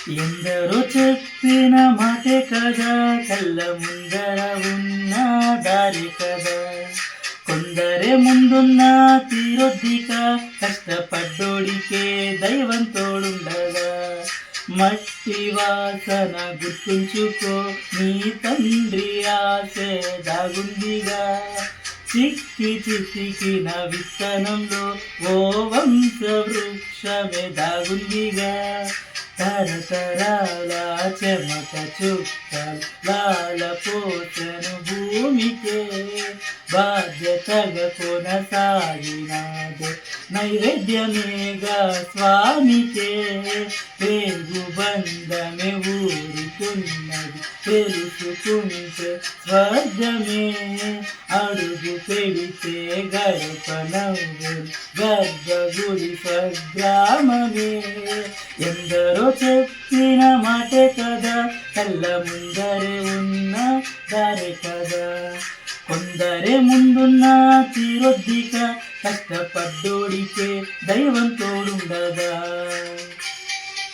ఎందరో చెప్పిన మాటే కదా, కళ్ళ ముందర ఉన్న దారి కదా. కొందరే ముందున్న తీరొద్దిక, కష్టపడ్డోడికే దైవం తోడుండగా. మట్టి వాసన గుర్తుంచుకో, నీ తండ్రి ఆశే దాగుందిగా. చిక్కి చిక్కిన విత్తనంలో ఓ వంశ వృక్షమే దాగుందిగా. తరతరాల చెమట చుక్కలు లాల పోతను భూమికే, బాధ్యతగా కొనసాగినాడు నైవేద్యమేగా స్వామికే. పేగు బంధమే ఊరుకున్నది తెలుసుకుంటే స్వర్గమే, అడుగు పెడితే గడప నవ్వులు గర్భగుడి స్వగ్రామమే. ఎందరో చెప్పిన మాటే కదా, కళ్ళ ముందరే ఉన్న దారి కదా. కొందరే ముందున్న తీరొద్దిక, కష్టపడ్డోడికే దైవం తోడుండగా.